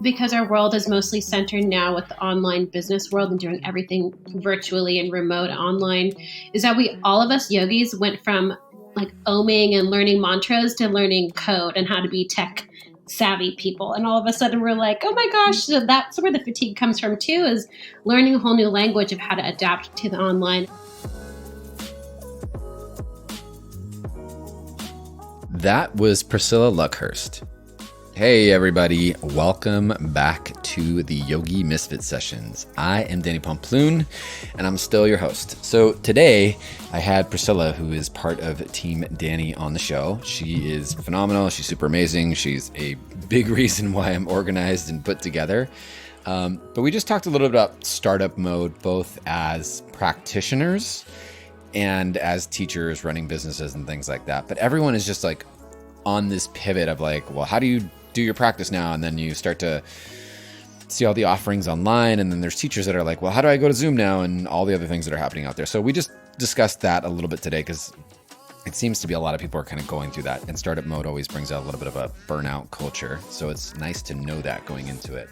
because our world is mostly centered now with the online business world and doing everything virtually and remote online, is that all of us yogis went from like oming and learning mantras to learning code and how to be tech savvy people. And all of a sudden we're like, oh my gosh, so that's where the fatigue comes from too, is learning a whole new language of how to adapt to the online. That was Priscilla Luckhurst. Hey everybody, welcome back to the Yogi Misfit Sessions. I am Danny Pomploon and I'm still your host. So today I had Priscilla, who is part of Team Danni, on the show. She is phenomenal. She's super amazing. She's a big reason why I'm organized and put together. But we just talked a little bit about startup mode, both as practitioners and as teachers running businesses and things like that. But everyone is just like on this pivot of like, well, how do you do your practice now? And then you start to see all the offerings online. And then there's teachers that are like, well, how do I go to Zoom now? And all the other things that are happening out there. So we just discussed that a little bit today because it seems to be a lot of people are kind of going through that. And startup mode always brings out a little bit of a burnout culture. So it's nice to know that going into it.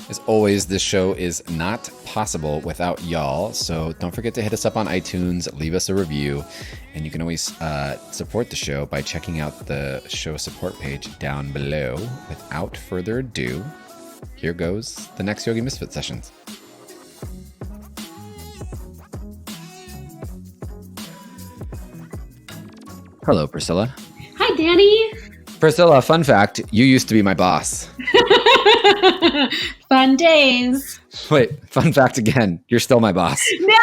As always, this show is not possible without y'all, so don't forget to hit us up on iTunes, leave us a review, and you can always support the show by checking out the show support page down below. Without further ado, here goes the next Yogi Misfit Sessions. Hello, Priscilla. Hi, Danny. Priscilla, fun fact, you used to be my boss. Fun days. Wait, fun fact again. You're still my boss. No!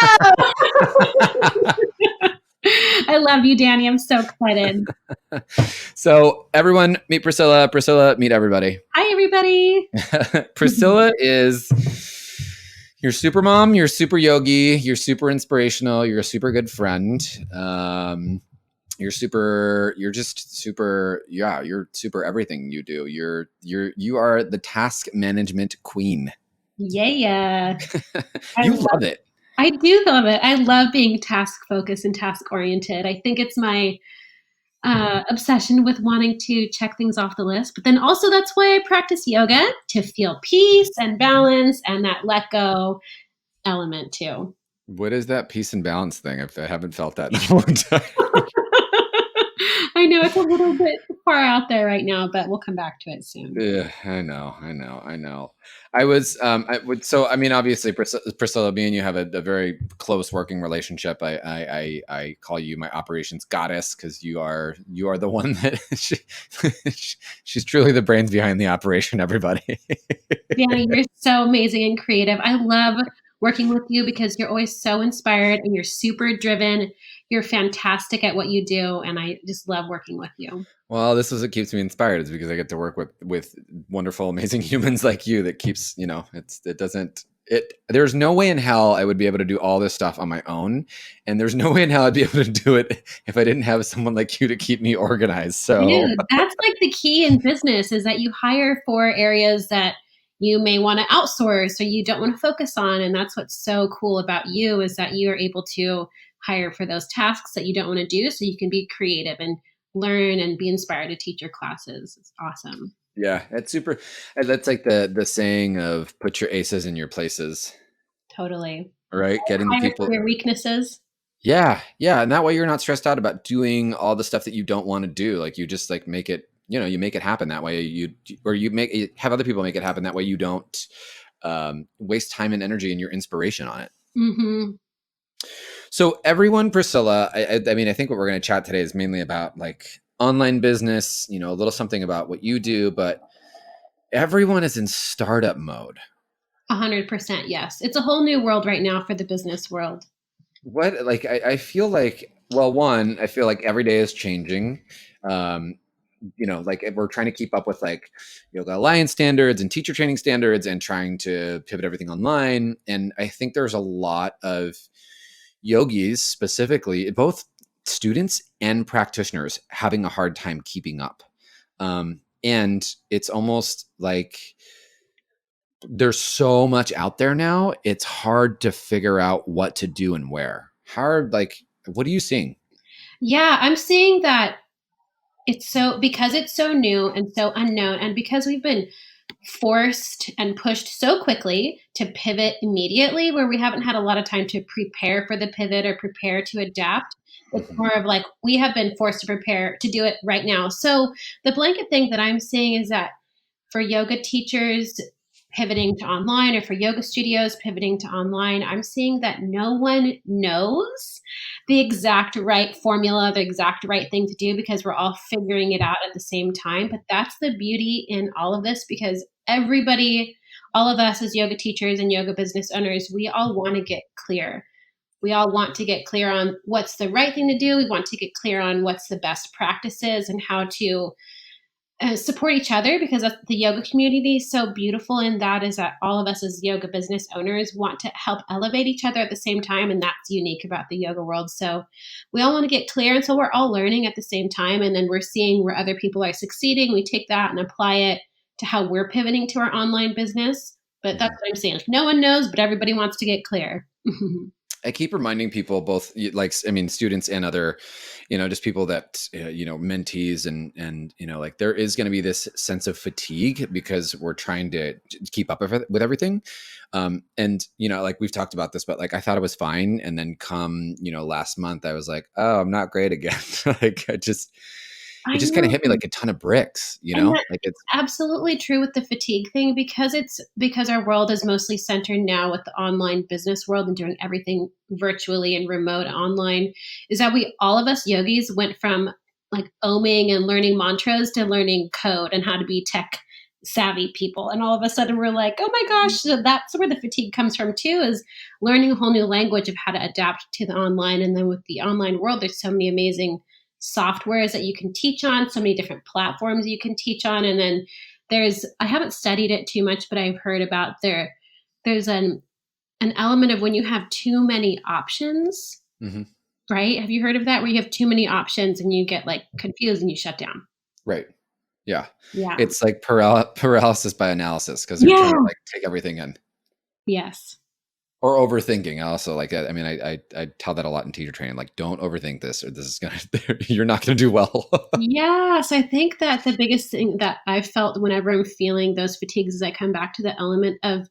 I love you, Danny. I'm so excited. So everyone meet Priscilla. Priscilla, meet everybody. Hi, everybody. Priscilla is your super mom, you're super yogi, you're super inspirational, you're a super good friend. You're super everything you do. You are the task management queen. Yeah. You love it. I do love it. I love being task focused and task oriented. I think it's my obsession with wanting to check things off the list. But then also that's why I practice yoga, to feel peace and balance and that let go element too. What is that peace and balance thing? I haven't felt that in a long time. I know it's a little bit far out there right now, but we'll come back to it soon. Yeah, I know. Obviously, Priscilla, me and you have a very close working relationship. I call you my operations goddess because you are the one that she's truly the brains behind the operation. Everybody. Danny, you're so amazing and creative. I love working with you because you're always so inspired and you're super driven. You're fantastic at what you do, and I just love working with you. Well, this is what keeps me inspired, is because I get to work with wonderful, amazing humans like you. That keeps, there's no way in hell I would be able to do all this stuff on my own, and there's no way in hell I'd be able to do it if I didn't have someone like you to keep me organized. So dude, that's like the key in business, is that you hire for areas that you may want to outsource or you don't want to focus on. And that's what's so cool about you, is that you are able to hire for those tasks that you don't want to do so you can be creative and learn and be inspired to teach your classes. It's awesome. Yeah, it's super. That's like the saying of put your aces in your places. Totally. Right? Getting the people. Your weaknesses. Yeah. And that way you're not stressed out about doing all the stuff that you don't want to do. Like you just like make it, you make it happen that way. You have other people make it happen that way. You don't waste time and energy and your inspiration on it. Mm-hmm. So everyone, Priscilla, I think what we're going to chat today is mainly about like online business, a little something about what you do, but everyone is in startup mode. 100%. Yes. It's a whole new world right now for the business world. I feel like, well, one, I feel like every day is changing. Like we're trying to keep up with like Yoga Alliance standards and teacher training standards and trying to pivot everything online. And I think there's a lot of yogis, specifically, both students and practitioners, having a hard time keeping up. And it's almost like there's so much out there now. It's hard to figure out what to do and where. What are you seeing? Yeah, I'm seeing that because it's so new and so unknown, and because we've been forced and pushed so quickly to pivot immediately, where we haven't had a lot of time to prepare for the pivot or prepare to adapt. It's more of like we have been forced to prepare to do it right now. So the blanket thing that I'm seeing is that for yoga teachers pivoting to online, or for yoga studios pivoting to online, I'm seeing that no one knows the exact right formula, the exact right thing to do, because we're all figuring it out at the same time. But that's the beauty in all of this, because everybody, all of us as yoga teachers and yoga business owners, we all want to get clear. We all want to get clear on what's the right thing to do. We want to get clear on what's the best practices and how to support each other, because the yoga community is so beautiful. And that is that all of us as yoga business owners want to help elevate each other at the same time. And that's unique about the yoga world. So we all want to get clear. And so we're all learning at the same time. And then we're seeing where other people are succeeding. We take that and apply it to how we're pivoting to our online business. But that's what I'm saying. No one knows, but everybody wants to get clear. I keep reminding people, both like, I mean, students and other, just people that, mentees and, like there is going to be this sense of fatigue because we're trying to keep up with everything. And, like we've talked about this, but like, I thought it was fine. And then come, last month, I was like, oh, I'm not great again. Like it just kind of hit me like a ton of bricks, like it's absolutely true with the fatigue thing, because our world is mostly centered now with the online business world and doing everything virtually and remote online, is that all of us yogis went from like oming and learning mantras to learning code and how to be tech savvy people. And all of a sudden we're like, oh my gosh, so that's where the fatigue comes from too, is learning a whole new language of how to adapt to the online. And then with the online world, there's so many amazing softwares that you can teach on, so many different platforms you can teach on. And then I haven't studied it too much, but I've heard about there's an element of when you have too many options, right? Have you heard of that? Where you have too many options and you get like confused and you shut down. Right. Yeah. Yeah. It's like paralysis by analysis, because you're trying to like take everything in. Yes. Or overthinking. Also, like, I mean, I tell that a lot in teacher training. Like, don't overthink this, or this is you're not gonna do well. Yes, I think that the biggest thing that I've felt whenever I'm feeling those fatigues is I come back to the element of,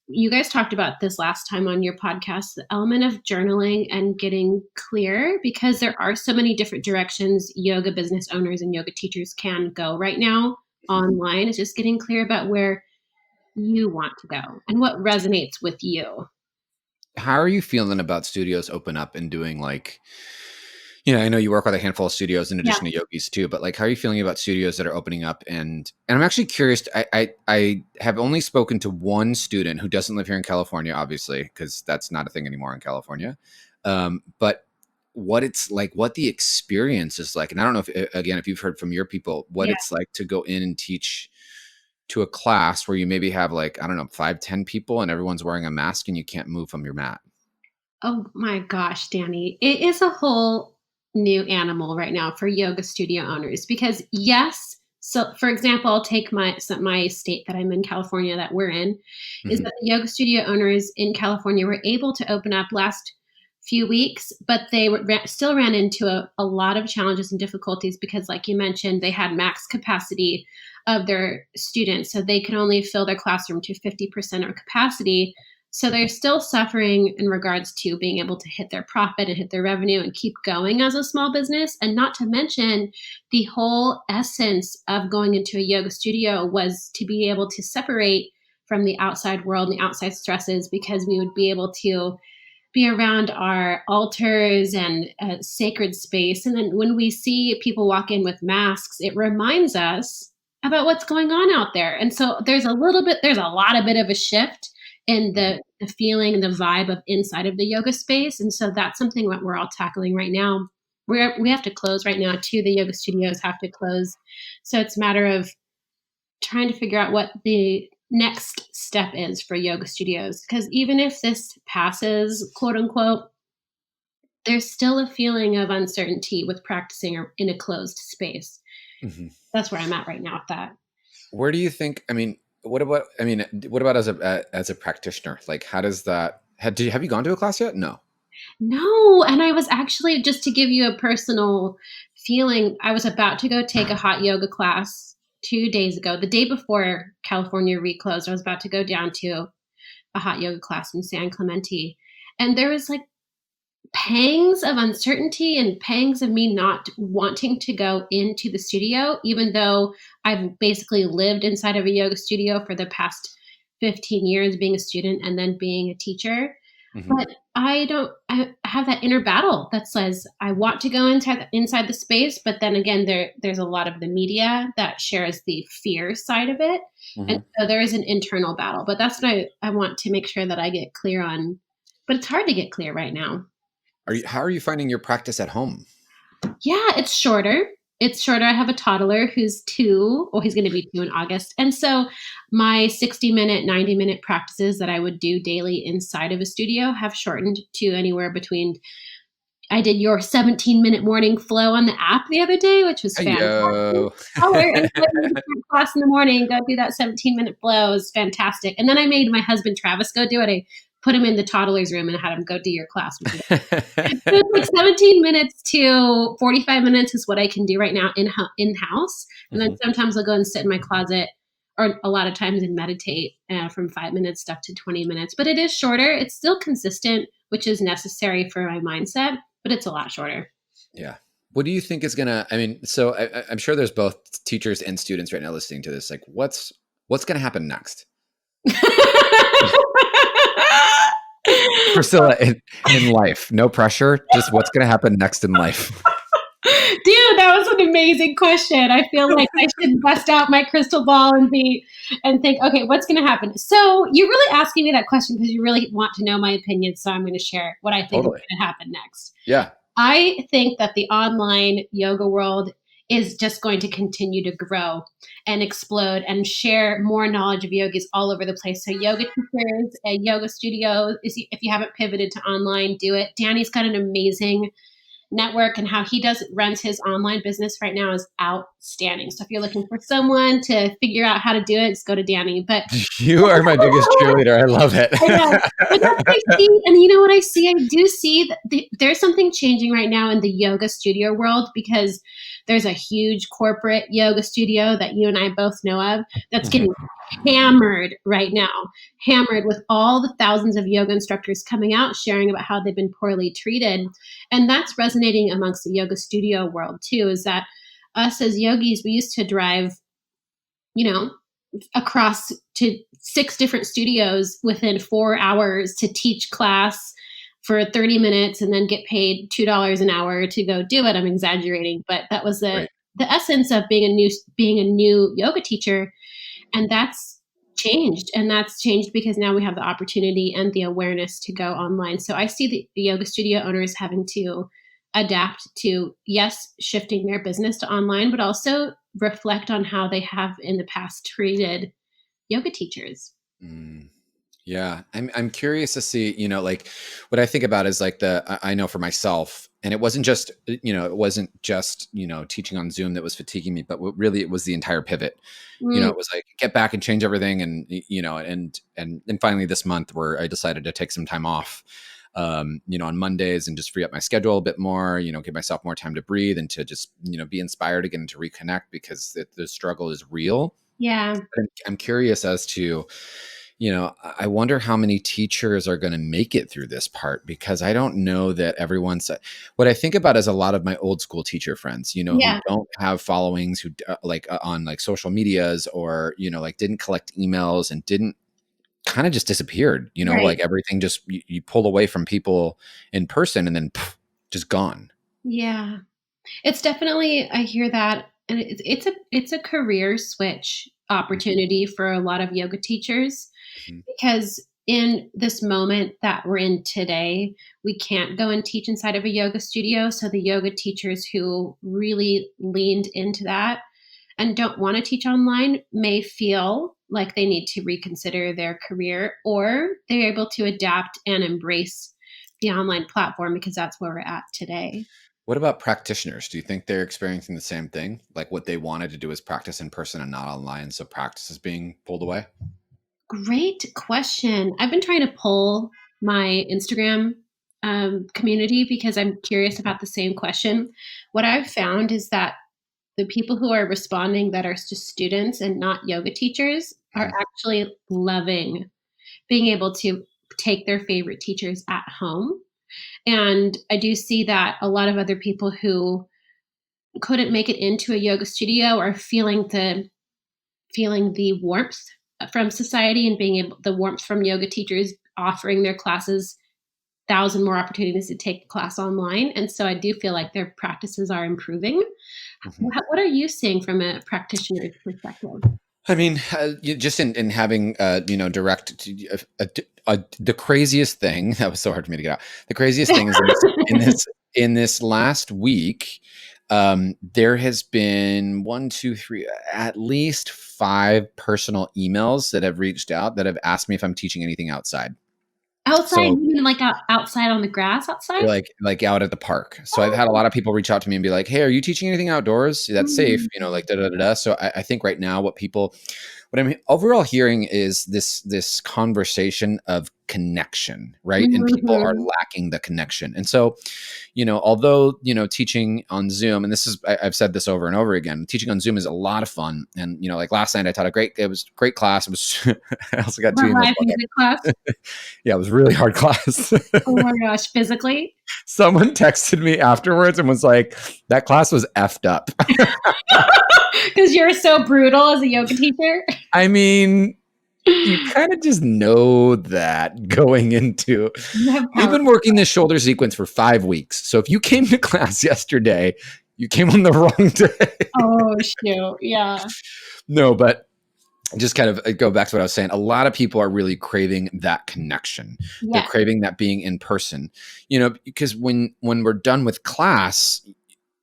you guys talked about this last time on your podcast, the element of journaling and getting clear, because there are so many different directions yoga business owners and yoga teachers can go right now online. It's just getting clear about where you want to go and what resonates with you. How are you feeling about studios open up and doing like, I know you work with a handful of studios in addition to yogis too, but like, how are you feeling about studios that are opening up? And I'm actually curious. I have only spoken to one student who doesn't live here in California, obviously, because that's not a thing anymore in California. But what it's like, what the experience is like. And I don't know if you've heard from your people, what it's like to go in and teach to a class where you maybe have like, I don't know, 5-10 people and everyone's wearing a mask and you can't move from your mat. Oh my gosh, Danny, it is a whole new animal right now for yoga studio owners, because yes. So for example, I'll take my state that I'm in, California, that we're in, is that the yoga studio owners in California were able to open up last few weeks, but they still ran into a lot of challenges and difficulties, because like you mentioned, they had max capacity of their students. So they can only fill their classroom to 50% of capacity. So they're still suffering in regards to being able to hit their profit and hit their revenue and keep going as a small business. And not to mention, the whole essence of going into a yoga studio was to be able to separate from the outside world and the outside stresses, because we would be able to be around our altars and sacred space. And then when we see people walk in with masks, it reminds us about what's going on out there. And so there's a lot of a shift in the feeling and the vibe of inside of the yoga space. And so that's something that we're all tackling right now. We have to close right now too. The yoga studios have to close. So it's a matter of trying to figure out what the next step is for yoga studios. Because even if this passes, quote unquote, there's still a feeling of uncertainty with practicing in a closed space. That's where I'm at right now with that. Where do you think, what about as a practitioner? Like, how does that, have you gone to a class yet? No. And I was actually, just to give you a personal feeling, I was about to go take a hot yoga class 2 days ago, the day before California reclosed. I was about to go down to a hot yoga class in San Clemente. And there was like pangs of uncertainty and pangs of me not wanting to go into the studio, even though I've basically lived inside of a yoga studio for the past 15 years, being a student and then being a teacher. Mm-hmm. But I have that inner battle that says I want to go inside the space, but then again, there's a lot of the media that shares the fear side of it. Mm-hmm. And so there is an internal battle, but that's what I want to make sure that I get clear on. But it's hard to get clear right now. How are you finding your practice at home? Yeah, it's shorter. It's shorter. I have a toddler who's 2, or he's going to be 2 in August. And so my 60-minute, 90-minute practices that I would do daily inside of a studio have shortened to anywhere between, I did your 17-minute morning flow on the app the other day, which was Hey, fantastic. yo. And class in the morning, go do that 17-minute flow. It was fantastic. And then I made my husband Travis go do it. I put him in the toddler's room and had him go do your class. It's like 17 minutes to 45 minutes is what I can do right now in-house. And then sometimes I'll go and sit in my closet, or a lot of times and meditate from 5 minutes up to 20 minutes. But it is shorter. It's still consistent, which is necessary for my mindset, but it's a lot shorter. Yeah. What do you think is I mean, so I'm sure there's both teachers and students right now listening to this. Like, what's going to happen next? Priscilla, in life, no pressure, just what's going to happen next in life? Dude, that was an amazing question. I feel like I should bust out my crystal ball and think, okay, what's going to happen? So you're really asking me that question because you really want to know my opinion. So I'm going to share what I think is going to happen next. Yeah. I think that the online yoga world is just going to continue to grow and explode and share more knowledge of yogis all over the place. So yoga teachers and yoga studios, if you haven't pivoted to online, do it. Danny's got an amazing network, and how he runs his online business right now is outstanding. So if you're looking for someone to figure out how to do it, just go to Danny. But you are my biggest cheerleader. I love it. I know. But that's what I see. And you know what I see? I do see that there's something changing right now in the yoga studio world, because there's a huge corporate yoga studio that you and I both know of that's getting hammered right now, hammered with all the thousands of yoga instructors coming out, sharing about how they've been poorly treated. And that's resonating amongst the yoga studio world too, is that us as yogis, we used to drive, across to 6 different studios within 4 hours to teach class for 30 minutes and then get paid $2 an hour to go do it. I'm exaggerating, but that was the essence of being a new yoga teacher. And that's changed. And that's changed because now we have the opportunity and the awareness to go online. So I see the yoga studio owners having to adapt to, yes, shifting their business to online, but also reflect on how they have in the past treated yoga teachers. Yeah. I'm curious to see, like what I think about is like I know for myself, and it wasn't just, teaching on Zoom that was fatiguing me, but really it was the entire pivot. It was like get back and change everything. And, and finally this month where I decided to take some time off, on Mondays and just free up my schedule a bit more, give myself more time to breathe and to just, be inspired again, to reconnect, because the struggle is real. Yeah. I'm curious as to, I wonder how many teachers are going to make it through this part, because I don't know that everyone's. What I think about is a lot of my old school teacher friends, who don't have followings, who on like social medias, or, like didn't collect emails and didn't kind of just disappeared, like everything just you pull away from people in person and then just gone. Yeah, it's definitely, I hear that. And it's a career switch opportunity for a lot of yoga teachers, because in this moment that we're in today, we can't go and teach inside of a yoga studio. So the yoga teachers who really leaned into that and don't want to teach online may feel like they need to reconsider their career, or they're able to adapt and embrace the online platform, because that's where we're at today. What about practitioners? Do you think they're experiencing the same thing? Like what they wanted to do is practice in person and not online, so practice is being pulled away? Great question. I've been trying to poll my Instagram community because I'm curious about the same question. What I've found is that the people who are responding that are just students and not yoga teachers are actually loving being able to take their favorite teachers at home. And I do see that a lot of other people who couldn't make it into a yoga studio are feeling the warmth from society and being able the warmth from yoga teachers offering their classes 1,000 more opportunities to take class online. And so I do feel like their practices are improving. Mhm. What are you seeing from a practitioner's perspective? I mean, just in having, direct, the craziest thing, that was so hard for me to get out. The craziest thing is in this last week, there has been one, two, three, at least 5 personal emails that have reached out that have asked me if I'm teaching anything outside. Outside, So you mean like outside on the grass outside? like out at the park. So I've had a Oh, lot of people reach out to me and be like, "Hey, are you teaching anything outdoors that's safe?" Like da da da da. So I think right now what I'm overall hearing is this conversation of connection, right? And people are mhm. lacking the connection. And so, although, teaching on Zoom, and I've said this over and over again, teaching on Zoom is a lot of fun. And, like last night I taught it was a great class. It was, I also got 2 The emails live about music class? that. Yeah, it was a really hard class. Oh my gosh, physically? Someone texted me afterwards and was like, that class was effed up. Because you're so brutal as a yoga teacher? I mean, you kind of just know that going into, You have we've power. been working this shoulder sequence for 5 weeks. So if you came to class yesterday, you came on the wrong day. Oh, shoot. Yeah. No, but just kind of go back to what I was saying. A lot of people are really craving that connection. They're Yes. craving that being in person, because when we're done with class,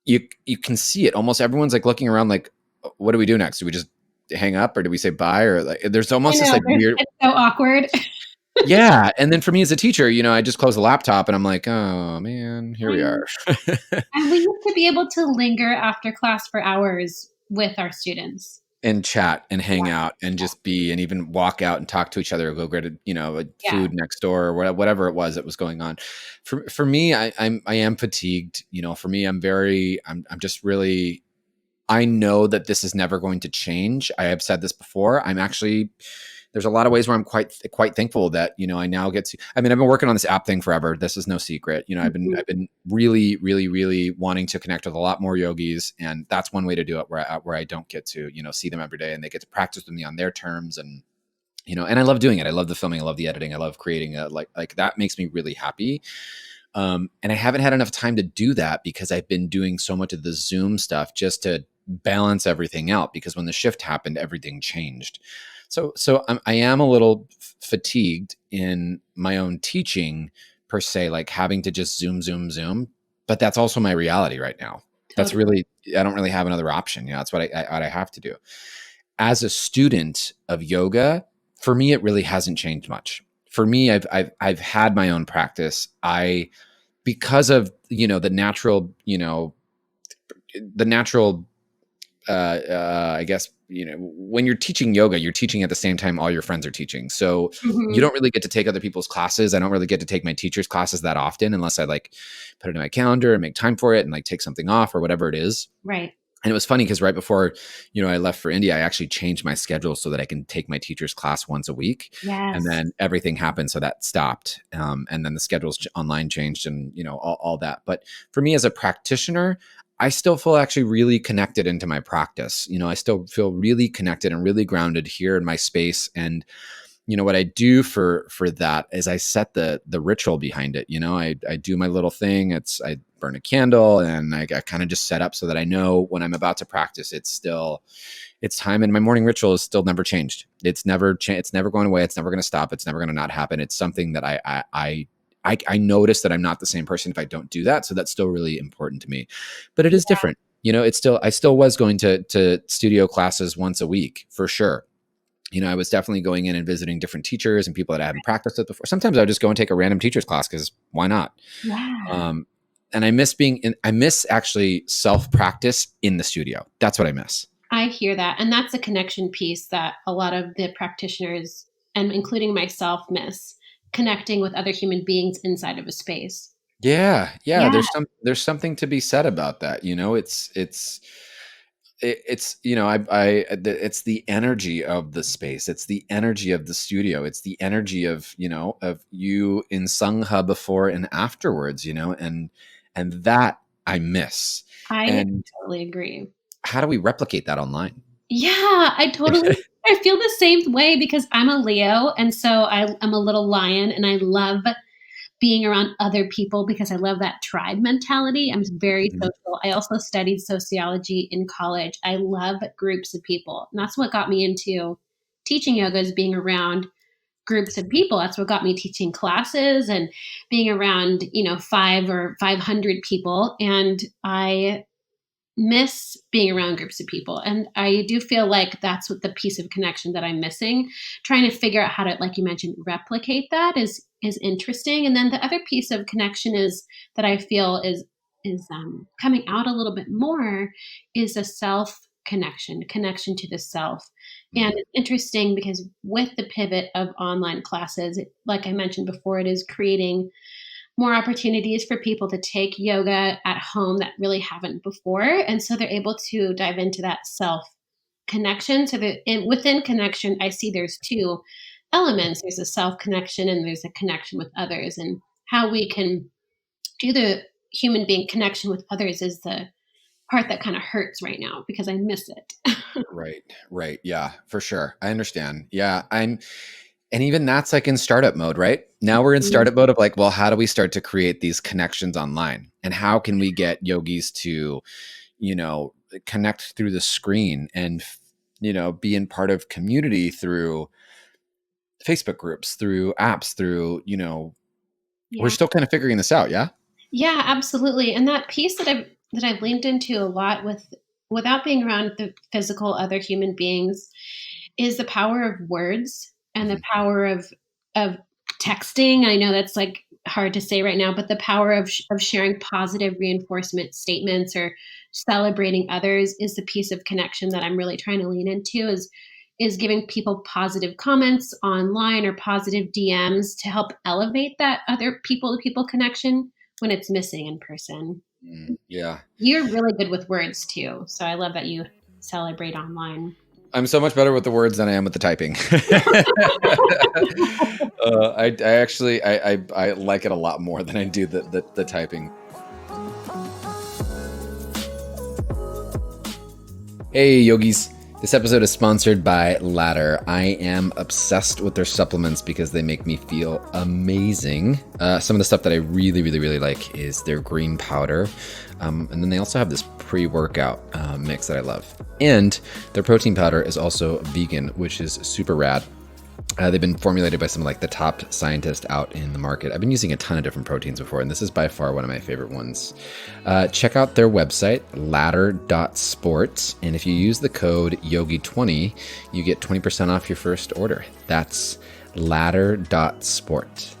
you can see it. Almost everyone's like looking around like, what do we do next? Do we just hang up or do we say bye? Or like, there's I almost this know, like weird, it's so awkward. yeah. And then for me as a teacher, I just close the laptop and I'm like, oh man, here I we know. are. And we used to be able to linger after class for hours with our students. And chat and hang Yeah. out and just be, and even walk out and talk to each other or go get a Yeah. food next door or whatever it was that was going on. For me, I am fatigued. For me, I'm just really, I know that this is never going to change. I have said this before. There's a lot of ways where I'm quite thankful that, I now get to, I mean, I've been working on this app thing forever. This is no secret. Mhm. I've been really, really, really wanting to connect with a lot more yogis. And that's one way to do it where I don't get to, see them every day and they get to practice with me on their terms. And, and I love doing it. I love the filming. I love the editing. I love creating like that makes me really happy. And I haven't had enough time to do that because I've been doing so much of the Zoom stuff just to balance everything out, because when the shift happened, everything changed. So I am a little fatigued in my own teaching per se, like having to just zoom, but that's also my reality right now. That's Totally. really, I don't really have another option. That's what I have to do. As a student of yoga, for me, it really hasn't changed much. For me, I've had my own practice. Because of, the natural I guess, when you're teaching yoga, you're teaching at the same time all your friends are teaching. So you Mhm. don't really get to take other people's classes. I don't really get to take my teacher's classes that often unless I like put it in my calendar and make time for it and like take something off or whatever it is. Right. And it was funny because right before, I left for India, I actually changed my schedule so that I can take my teacher's class once a week. And Yes. then everything happened. So that stopped. And then the schedules online changed and, all that. But for me as a practitioner, I still feel actually really connected into my practice. I still feel really connected and really grounded here in my space. And what I do for that is I set the ritual behind it. I do my little thing. I burn a candle and I kind of just set up so that I know when I'm about to practice, it's time. And my morning ritual is still never changed. It's never it's never going away. It's never going to stop. It's never going to not happen. It's something that I notice that I'm not the same person if I don't do that. So that's still really important to me, but it is different. I still was going to studio classes once a week for sure. I was definitely going in and visiting different teachers and people that I hadn't practiced with before. Sometimes I would just go and take a random teacher's class because why not? Yeah. Um, and I miss actually self practice in the studio. That's what I miss. I hear that. And that's a connection piece that a lot of the practitioners, and including myself, miss connecting with other human beings inside of a space. Yeah. Yeah. Yeah. There's something to be said about that. it's, it's the energy of the space. It's the energy of the studio. It's the energy of, of you in Sangha before and afterwards, and that I miss. I And totally agree. how do we replicate that online? Yeah, I feel the same way because I'm a Leo, and so I'm a little lion, and I love being around other people because I love that tribe mentality. I'm very Mhm. social. I also studied sociology in college. I love groups of people. And that's what got me into teaching yoga, is being around groups of people. That's what got me teaching classes and being around, 500 people. And I miss being around groups of people. And I do feel like that's what the piece of connection that I'm missing. Trying to figure out how to, like you mentioned, replicate that is interesting. And then the other piece of connection is that I feel is coming out a little bit more is a self connection to the self. And Mhm. it's interesting because with the pivot of online classes, like I mentioned before, it is creating more opportunities for people to take yoga at home that really haven't before. And so they're able to dive into that self connection. So that within connection, I see there's two elements. There's a self connection and there's a connection with others. And how we can do the human being connection with others is the part that kind of hurts right now because I miss it. Right, right. Yeah, for sure. I understand. Yeah, and even that's like in startup mode, right? Now we're in startup mode of like, well, how do we start to create these connections online? And how can we get yogis to, you know, connect through the screen and, be in part of community through Facebook groups, through apps, through, we're Yeah. still kind of figuring this out. Yeah. Yeah, absolutely. And that piece that I've leaned into a lot without being around the physical other human beings is the power of words and the Mhm. power of texting. I know that's like hard to say right now, but the power of sharing positive reinforcement statements or celebrating others is the piece of connection that I'm really trying to lean into is giving people positive comments online or positive DMs to help elevate that other people to people connection when it's missing in person. Yeah. You're really good with words too, so I love that you celebrate online. I'm so much better with the words than I am with the typing. I actually I like it a lot more than I do the typing. Hey yogis, this episode is sponsored by Ladder. I am obsessed with their supplements because they make me feel amazing. Some of the stuff that I really like is their green powder. And then they also have this pre-workout mix that I love. And their protein powder is also vegan, which is super rad. They've been formulated by some of like the top scientists out in the market. I've been using a ton of different proteins before, and this is by far one of my favorite ones. Check out their website, ladder.sport, and if you use the code YOGI20, you get 20% off your first order. That's ladder.sport.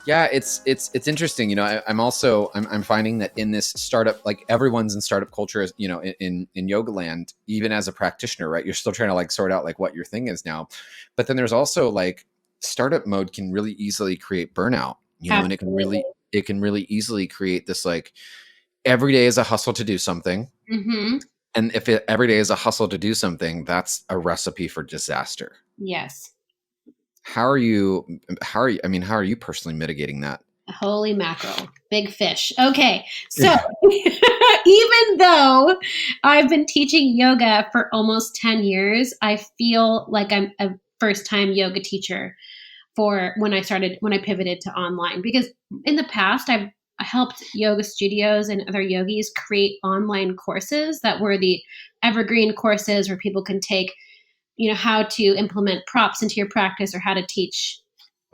Yeah, it's interesting. I'm finding that in this startup, like everyone's in startup culture, in yoga land, even as a practitioner, right? You're still trying to like sort out like what your thing is now, but then there's also like startup mode can really easily create burnout, and Absolutely. it can really easily create this like every day is a hustle to do something, Mhm. and if every day is a hustle to do something, that's a recipe for disaster. Yes. How are you? I mean, how are you personally mitigating that? Holy mackerel. Big fish. Okay. So even though I've been teaching yoga for almost 10 years, I feel like I'm a first time yoga teacher for when I pivoted to online because in the past I helped yoga studios and other yogis create online courses that were the evergreen courses where people can take, how to implement props into your practice or how to teach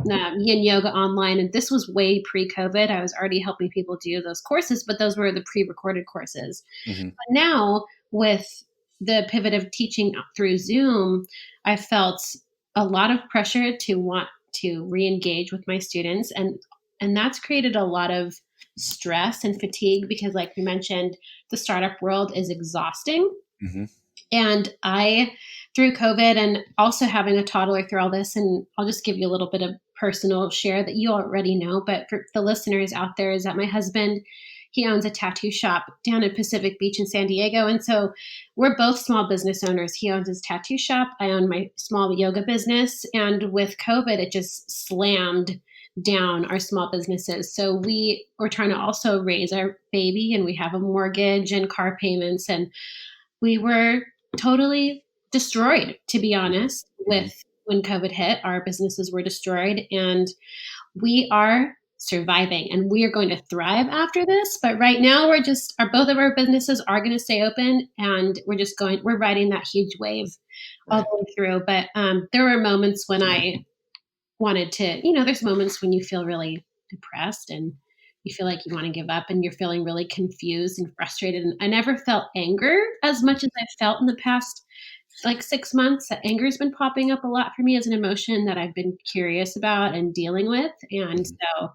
yin yoga online. And this was way pre COVID. I was already helping people do those courses, but those were the pre recorded courses. Mhm. But now, with the pivot of teaching through Zoom, I felt a lot of pressure to want to re engage with my students. And that's created a lot of stress and fatigue because, like you mentioned, the startup world is exhausting. Mhm. And through COVID and also having a toddler through all this, and I'll just give you a little bit of personal share that you already know, but for the listeners out there, is that my husband, he owns a tattoo shop down at Pacific Beach in San Diego. And so we're both small business owners. He owns his tattoo shop. I own my small yoga business. And with COVID, it just slammed down our small businesses. So we were trying to also raise our baby, and we have a mortgage and car payments. And we were totally destroyed, to be honest, with when COVID hit. Our businesses were destroyed, and we are surviving, and we are going to thrive after this. But right now both of our businesses are going to stay open, and we're riding that huge wave all the way through. But there were moments when I wanted to, there's moments when you feel really depressed and you feel like you want to give up, and you're feeling really confused and frustrated. And I never felt anger as much as I felt in the past 6 months. That anger has been popping up a lot for me as an emotion that I've been curious about and dealing with. And so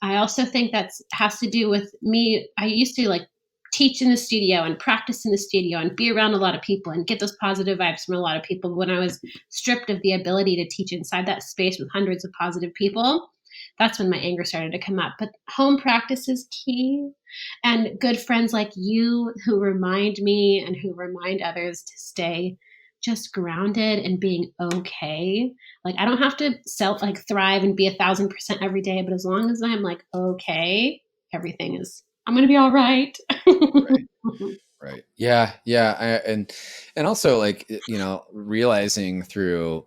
I also think that has to do with me. I used to teach in the studio and practice in the studio and be around a lot of people and get those positive vibes from a lot of people. When I was stripped of the ability to teach inside that space with hundreds of positive people, that's when my anger started to come up. But home practice is key, and good friends like you who remind me and who remind others to stay just grounded and being okay. I don't have to thrive and be 1,000% every day, but as long as I'm okay, I'm going to be all right. Right. Yeah. Yeah. And also realizing through,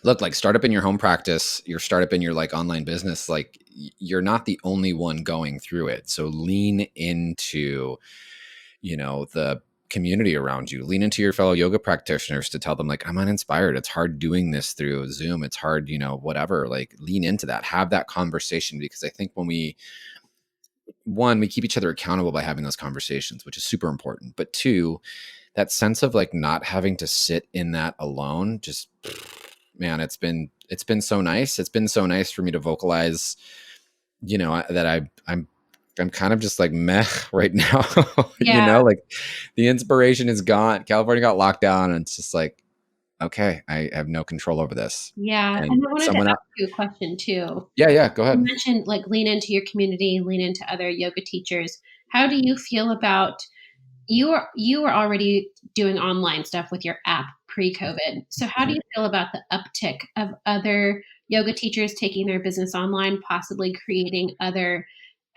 look, startup in your home practice, your startup in your online business, you're not the only one going through it. So lean into, the community around you, lean into your fellow yoga practitioners to tell them I'm uninspired. It's hard doing this through Zoom. It's hard, whatever, lean into that, have that conversation, because I think when we keep each other accountable by having those conversations, which is super important. But two, that sense of not having to sit in that alone, just, man, it's been so nice. It's been so nice for me to vocalize, that I'm kind of just meh right now. Yeah. The inspiration is gone. California got locked down, and it's just okay, I have no control over this. Yeah. And I wanted to ask you a question too. Yeah, go ahead. You mentioned lean into your community, lean into other yoga teachers. How do you feel about you were already doing online stuff with your app pre-COVID. So how do you feel about the uptick of other yoga teachers taking their business online, possibly creating other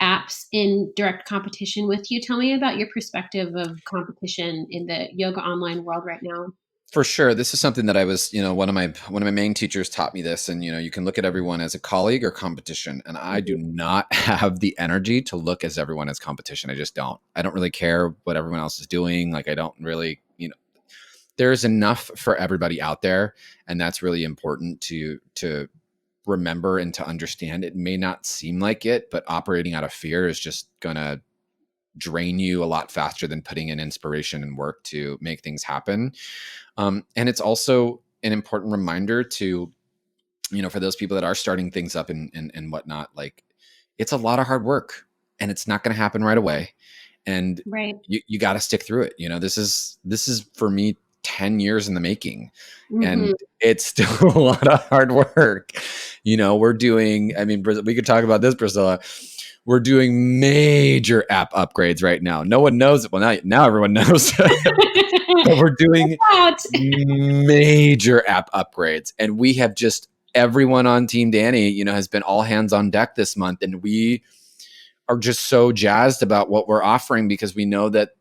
apps in direct competition with you? Tell me about your perspective of competition in the yoga online world right now. For sure. This is something that I was, one of my main teachers taught me this, and, you can look at everyone as a colleague or competition. And I do not have the energy to look as everyone as competition. I just don't. I don't really care what everyone else is doing. I don't really, there's enough for everybody out there. And that's really important to remember and to understand. It may not seem like it, but operating out of fear is just going to drain you a lot faster than putting in inspiration and work to make things happen. And it's also an important reminder to, for those people that are starting things up and whatnot, it's a lot of hard work, and it's not going to happen right away. And you got to stick through it. This is for me 10 years in the making, and it's still a lot of hard work. We're doing, we could talk about this, Priscilla. We're doing major app upgrades right now. No one knows it. Well, now everyone knows. But we're doing major app upgrades. And we have everyone on Team Danni, has been all hands on deck this month. And we are just so jazzed about what we're offering, because we know that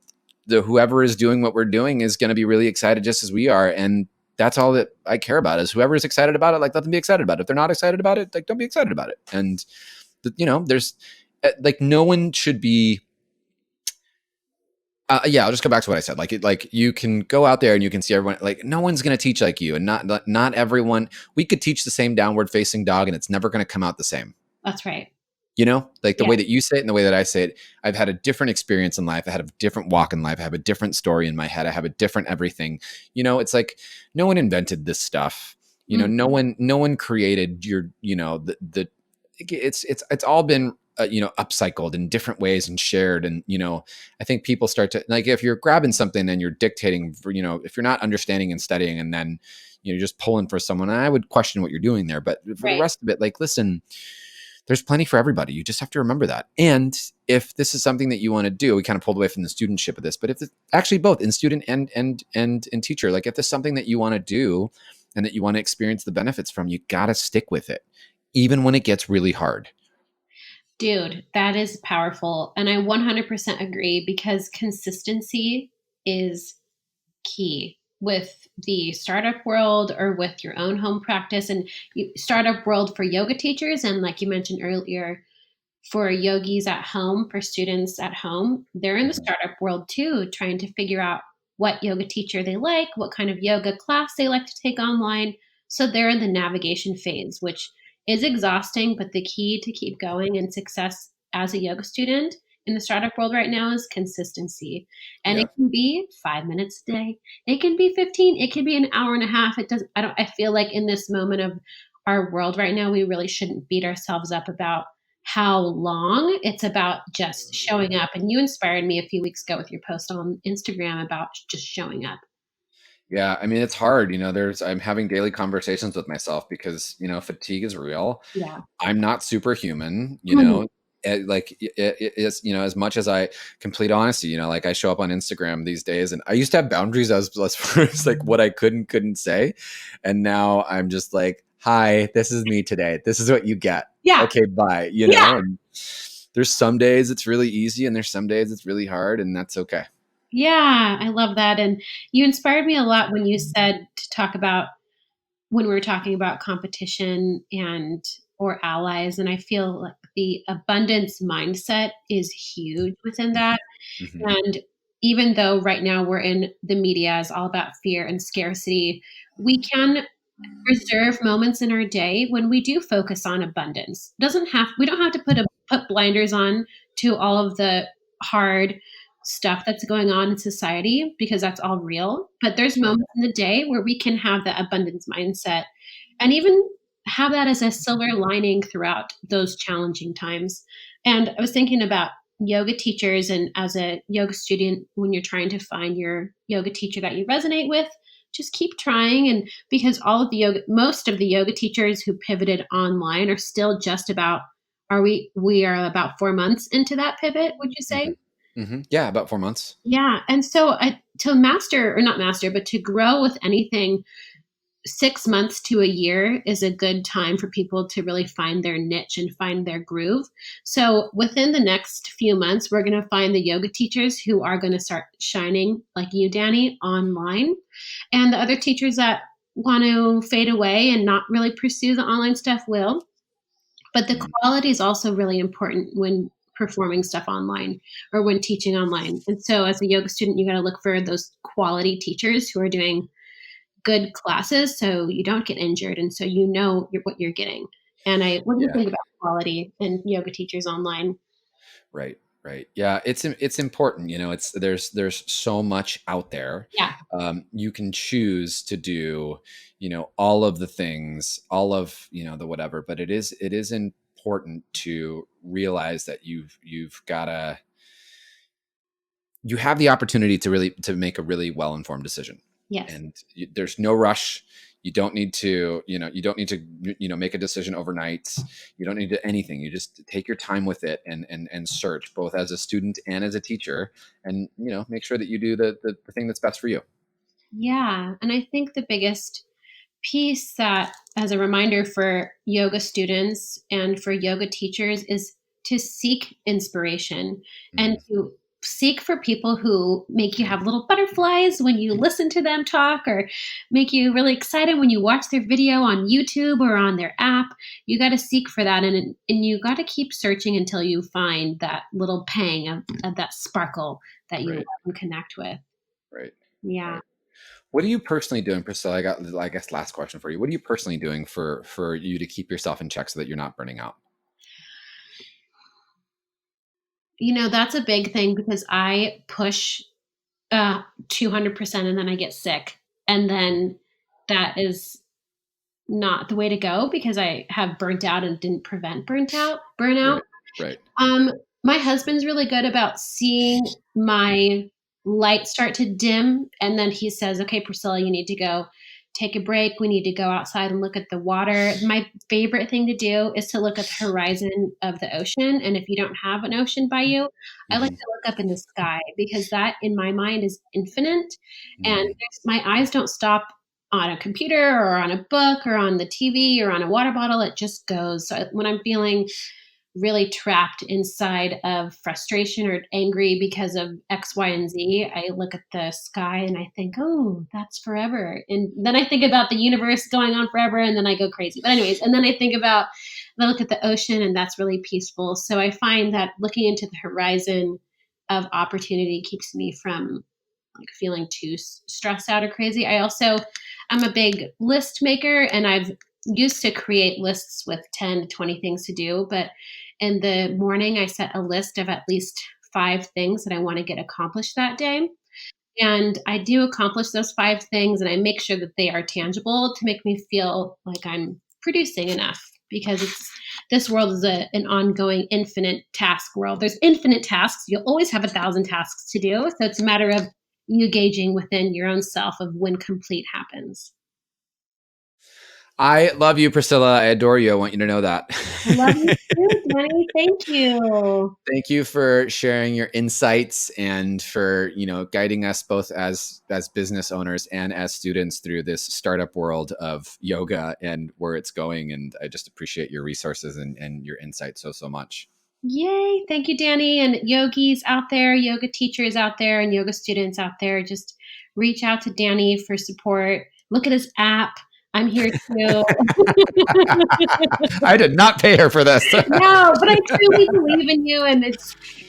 whoever is doing what we're doing is going to be really excited just as we are. And that's all that I care about, is whoever is excited about it, let them be excited about it. If they're not excited about it, don't be excited about it. And, there's no one should be, I'll just go back to what I said. You can go out there and you can see everyone, no one's going to teach like you, and not everyone. We could teach the same downward facing dog, and it's never going to come out the same. That's right. The way that you say it and the way that I say it, I've had a different experience in life. I had a different walk in life. I have a different story in my head. I have a different everything. It's no one invented this stuff. No one created your, it's all been upcycled in different ways and shared. And, I think people start to, if you're grabbing something and you're dictating for, if you're not understanding and studying, and then, you're just pulling for someone, I would question what you're doing there. But for the rest of it, listen, there's plenty for everybody. You just have to remember that. And if this is something that you want to do, we kind of pulled away from the studentship of this, but if it's actually both in student and in teacher, like if there's something that you want to do and that you want to experience the benefits from, you got to stick with it, even when it gets really hard. Dude, that is powerful. And I 100% agree, because consistency is key with the startup world or with your own home practice, and startup world for yoga teachers. And like you mentioned earlier, for yogis at home, for students at home, they're in the startup world too, trying to figure out what yoga teacher they like, what kind of yoga class they like to take online. So they're in the navigation phase, which is exhausting, but the key to keep going and success as a yoga student in the startup world right now is consistency. And Yeah. it can be 5 minutes a day. It can be 15, it can be an hour and a half. It doesn't, I feel like in this moment of our world right now, we really shouldn't beat ourselves up about how long. It's about just showing up. And you inspired me a few weeks ago with your post on Instagram about just showing up. Yeah, I mean, it's hard, I'm having daily conversations with myself because, fatigue is real. Yeah. I'm not superhuman, Mhm. it is, as much as I complete honesty, like I show up on Instagram these days and I used to have boundaries as far as like what I couldn't say. And now I'm just like, hi, this is me today. This is what you get. Yeah. Okay, bye, Yeah. and there's some days it's really easy and there's some days it's really hard, and that's okay. Yeah. I love that. And you inspired me a lot when you said to talk about when we were talking about competition and or allies. And I feel like the abundance mindset is huge within that. Mhm. And even though right now we're in the media is all about fear and scarcity, we can reserve moments in our day when we do focus on abundance. Doesn't have We don't have to put blinders on to all of the hard stuff that's going on in society, because that's all real. But there's Sure. moments in the day where we can have that abundance mindset and even have that as a silver lining throughout those challenging times. And I was thinking about yoga teachers, and as a yoga student, when you're trying to find your yoga teacher that you resonate with, just keep trying. And because most of the yoga teachers who pivoted online are still just about, we are about 4 months into that pivot, would you say? Yeah, about 4 months. Yeah. And so to master, or not master, but to grow with anything, 6 months to a year is a good time for people to really find their niche and find their groove. So within the next few months, we're going to find the yoga teachers who are going to start shining, like you, Danni, online, and the other teachers that want to fade away and not really pursue the online stuff will. But the Mhm. quality is also really important when performing stuff online or when teaching online. And so as a yoga student, you got to look for those quality teachers who are doing good classes so you don't get injured, and so what you're getting. And what do you Yeah. think about quality and yoga teachers online? Right, right. Yeah, it's important. It's there's so much out there. Yeah. You can choose to do, all of the things, all of the whatever. But it is important to realize that you have the opportunity to make a really well informed decision, Yes. and there's no rush. You don't need to make a decision overnight. You don't need to anything. You just take your time with it and search, both as a student and as a teacher, and make sure that you do the thing that's best for you. Yeah. And I think the biggest piece that, as a reminder for yoga students and for yoga teachers, is to seek inspiration and Mhm. to seek for people who make you have little butterflies when you listen to them talk, or make you really excited when you watch their video on YouTube or on their app. You got to seek for that, and you got to keep searching until you find that little pang of that sparkle that you Right, love and connect with. right, Yeah. right. What are you personally doing, Priscilla? I guess, last question for you. What are you personally doing for you to keep yourself in check so that you're not burning out? That's a big thing, because I push 200% and then I get sick. And then that is not the way to go, because I have burnt out and didn't prevent burnout. Right, right. Um, my husband's really good about seeing my light start to dim. And then he says, okay, Priscilla, you need to go take a break. We need to go outside and look at the water. My favorite thing to do is to look at the horizon of the ocean. And if you don't have an ocean by you, I like to look up in the sky, because that in my mind is infinite. And my eyes don't stop on a computer or on a book or on the TV or on a water bottle. It just goes. So when I'm feeling really trapped inside of frustration or angry because of X, Y, and Z, I look at the sky and I think, oh, that's forever. And then I think about the universe going on forever, and then I go crazy. But anyways, and then I look at the ocean, and that's really peaceful. So I find that looking into the horizon of opportunity keeps me from like feeling too stressed out or crazy. I'm a big list maker, and I've used to create lists with 10 to 20 things to do, but in the morning, I set a list of at least 5 things that I want to get accomplished that day. And I do accomplish those 5 things, and I make sure that they are tangible to make me feel like I'm producing enough, because this world is an ongoing infinite task world. There's infinite tasks. You'll always have 1,000 tasks to do. So it's a matter of you gauging within your own self of when complete happens. I love you, Priscilla. I adore you. I want you to know that. I love you too, Danni. Thank you. Thank you for sharing your insights and for, guiding us both as business owners and as students through this startup world of yoga and where it's going. And I just appreciate your resources and your insights so much. Yay. Thank you, Danni. And yogis out there, yoga teachers out there, and yoga students out there, just reach out to Danni for support. Look at his app. I'm here too. I did not pay her for this. No, but I truly believe in you, and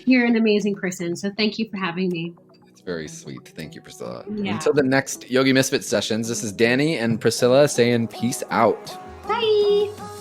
you're an amazing person. So thank you for having me. It's very sweet. Thank you, Priscilla. Yeah. Until the next Yogi Misfit sessions, this is Danni and Priscilla saying peace out. Bye.